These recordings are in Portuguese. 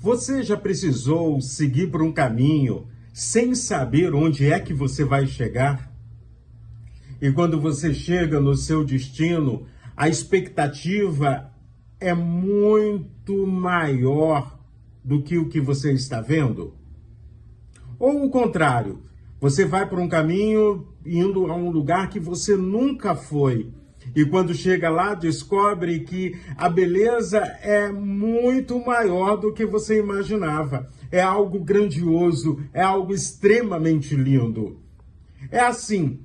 Você já precisou seguir por um caminho sem saber onde é que você vai chegar? E quando você chega no seu destino, a expectativa é muito maior do que o que você está vendo? Ou o contrário, você vai por um caminho indo a um lugar que você nunca foi. E quando chega lá, descobre que a beleza é muito maior do que você imaginava. É algo grandioso, é algo extremamente lindo. É assim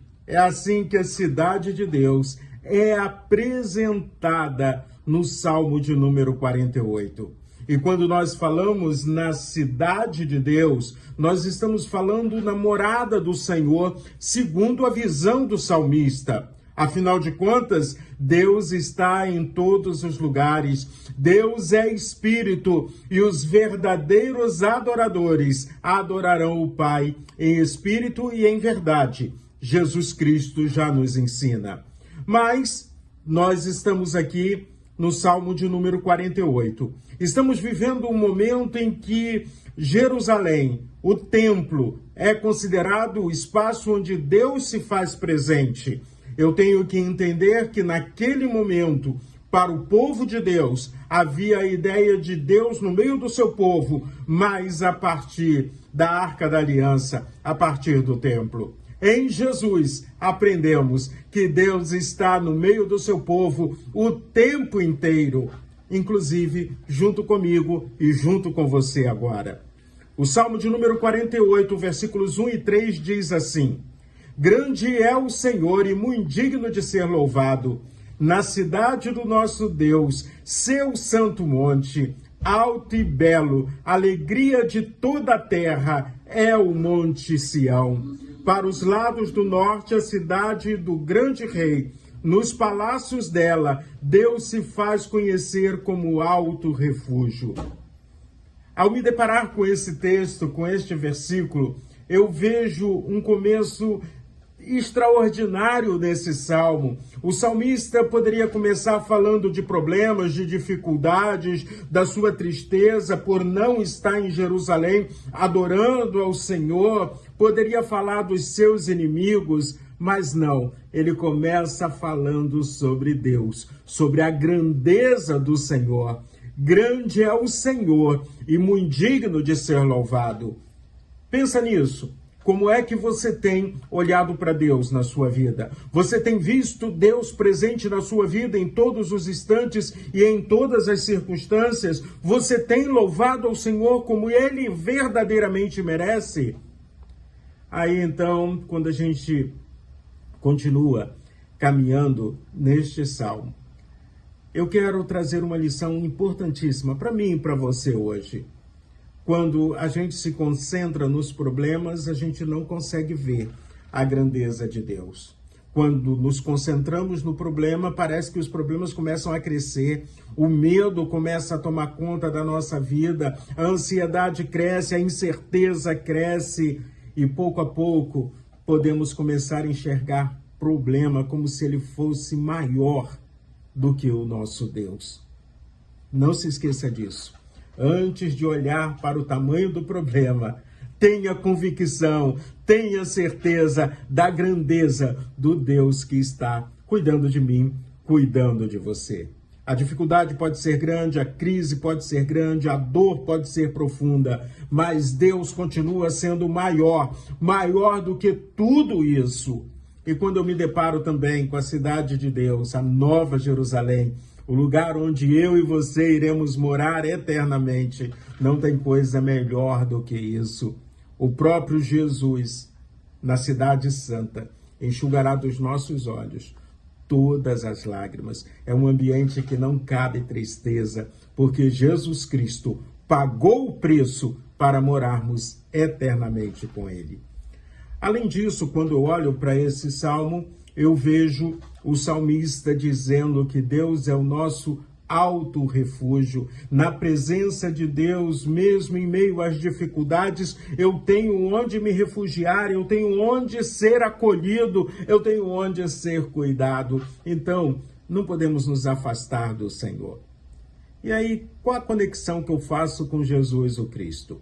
que a cidade de Deus é apresentada no Salmo de número 48. E quando nós falamos na cidade de Deus, nós estamos falando na morada do Senhor, segundo a visão do salmista. Afinal de contas, Deus está em todos os lugares. Deus é Espírito e os verdadeiros adoradores adorarão o Pai em espírito e em verdade. Jesus Cristo já nos ensina. Mas nós estamos aqui no Salmo de número 48. Estamos vivendo um momento em que Jerusalém, o templo, é considerado o espaço onde Deus se faz presente. Eu tenho que entender que naquele momento, para o povo de Deus, havia a ideia de Deus no meio do seu povo, mas a partir da Arca da Aliança, a partir do templo. Em Jesus, aprendemos que Deus está no meio do seu povo o tempo inteiro, inclusive junto comigo e junto com você agora. O Salmo de número 48, versículos 1 e 3 diz assim: Grande é o Senhor e muito digno de ser louvado, na cidade do nosso Deus, seu santo monte, alto e belo, alegria de toda a terra é o monte Sião. Para os lados do norte, a cidade do grande rei. Nos palácios dela, Deus se faz conhecer como alto refúgio. Ao me deparar com esse texto, com este versículo, eu vejo um começo extraordinário desse salmo. O salmista poderia começar falando de problemas, de dificuldades, da sua tristeza por não estar em Jerusalém adorando ao Senhor, poderia falar dos seus inimigos, mas não, ele começa falando sobre Deus, sobre a grandeza do Senhor. Grande é o Senhor e muito digno de ser louvado. Pensa nisso. Como é que você tem olhado para Deus na sua vida? Você tem visto Deus presente na sua vida em todos os instantes e em todas as circunstâncias? Você tem louvado ao Senhor como Ele verdadeiramente merece? Aí então, quando a gente continua caminhando neste salmo, eu quero trazer uma lição importantíssima para mim e para você hoje. Quando a gente se concentra nos problemas, a gente não consegue ver a grandeza de Deus. Quando nos concentramos no problema, parece que os problemas começam a crescer, o medo começa a tomar conta da nossa vida, a ansiedade cresce, a incerteza cresce e pouco a pouco podemos começar a enxergar problema como se ele fosse maior do que o nosso Deus. Não se esqueça disso. Antes de olhar para o tamanho do problema, tenha convicção, tenha certeza da grandeza do Deus que está cuidando de mim, cuidando de você. A dificuldade pode ser grande, a crise pode ser grande, a dor pode ser profunda, mas Deus continua sendo maior, maior do que tudo isso. E quando eu me deparo também com a cidade de Deus, a Nova Jerusalém, o lugar onde eu e você iremos morar eternamente, não tem coisa melhor do que isso. O próprio Jesus, na Cidade Santa, enxugará dos nossos olhos todas as lágrimas. É um ambiente que não cabe tristeza, porque Jesus Cristo pagou o preço para morarmos eternamente com Ele. Além disso, quando eu olho para esse salmo, eu vejo o salmista dizendo que Deus é o nosso alto refúgio. Na presença de Deus, mesmo em meio às dificuldades, eu tenho onde me refugiar, eu tenho onde ser acolhido, eu tenho onde ser cuidado. Então, não podemos nos afastar do Senhor. E aí, qual a conexão que eu faço com Jesus o Cristo?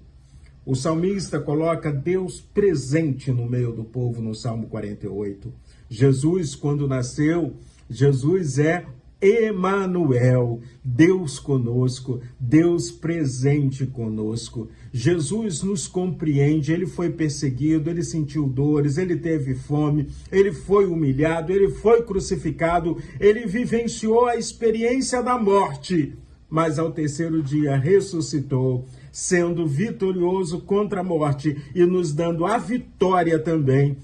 O salmista coloca Deus presente no meio do povo no Salmo 48. Jesus, quando nasceu, Jesus é Emanuel, Deus conosco, Deus presente conosco. Jesus nos compreende, ele foi perseguido, ele sentiu dores, ele teve fome, ele foi humilhado, ele foi crucificado, ele vivenciou a experiência da morte, mas ao terceiro dia ressuscitou, sendo vitorioso contra a morte e nos dando a vitória também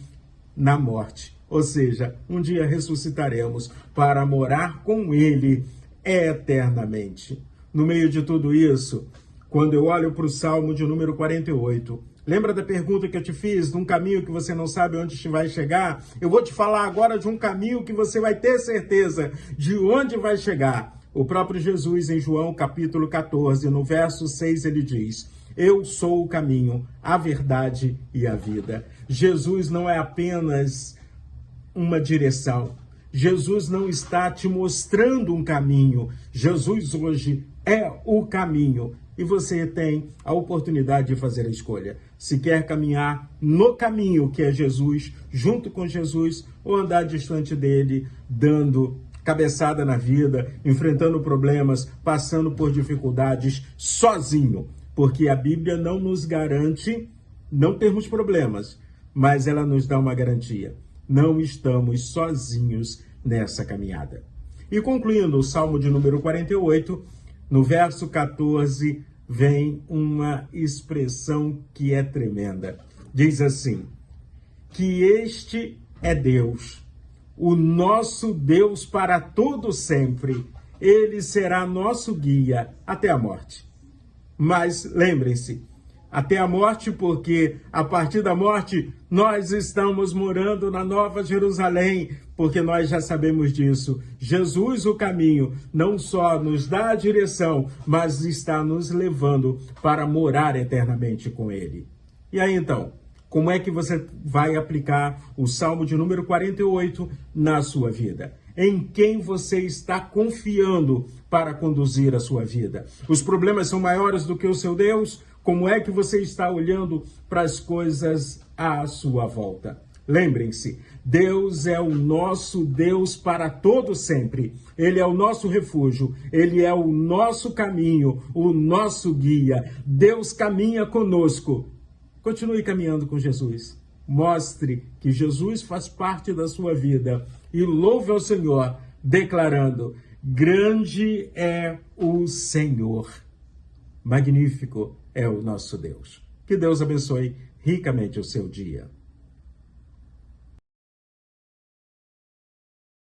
na morte. Ou seja, um dia ressuscitaremos para morar com ele eternamente. No meio de tudo isso, quando eu olho para o Salmo de número 48, lembra da pergunta que eu te fiz, de um caminho que você não sabe onde vai chegar? Eu vou te falar agora de um caminho que você vai ter certeza de onde vai chegar. O próprio Jesus, em João capítulo 14, no verso 6, ele diz: eu sou o caminho, a verdade e a vida. Jesus não é apenas uma direção. Jesus não está te mostrando um caminho. Jesus hoje é o caminho. E você tem a oportunidade de fazer a escolha. Se quer caminhar no caminho que é Jesus, junto com Jesus, ou andar distante dele, dando cabeçada na vida, enfrentando problemas, passando por dificuldades sozinho. Porque a Bíblia não nos garante não termos problemas, mas ela nos dá uma garantia. Não estamos sozinhos nessa caminhada. E concluindo o Salmo de número 48, no verso 14, vem uma expressão que é tremenda. Diz assim: que este é Deus, o nosso Deus para todo sempre. Ele será nosso guia até a morte. Mas lembrem-se, até a morte, porque a partir da morte nós estamos morando na Nova Jerusalém, porque nós já sabemos disso. Jesus, o caminho, não só nos dá a direção, mas está nos levando para morar eternamente com ele. E aí então, como é que você vai aplicar o Salmo de número 48 na sua vida? Em quem você está confiando para conduzir a sua vida? Os problemas são maiores do que o seu Deus? Como é que você está olhando para as coisas à sua volta? Lembrem-se, Deus é o nosso Deus para todo sempre. Ele é o nosso refúgio, ele é o nosso caminho, o nosso guia. Deus caminha conosco. Continue caminhando com Jesus. Mostre que Jesus faz parte da sua vida e louve ao Senhor, declarando: grande é o Senhor. Magnífico é o nosso Deus. Que Deus abençoe ricamente o seu dia.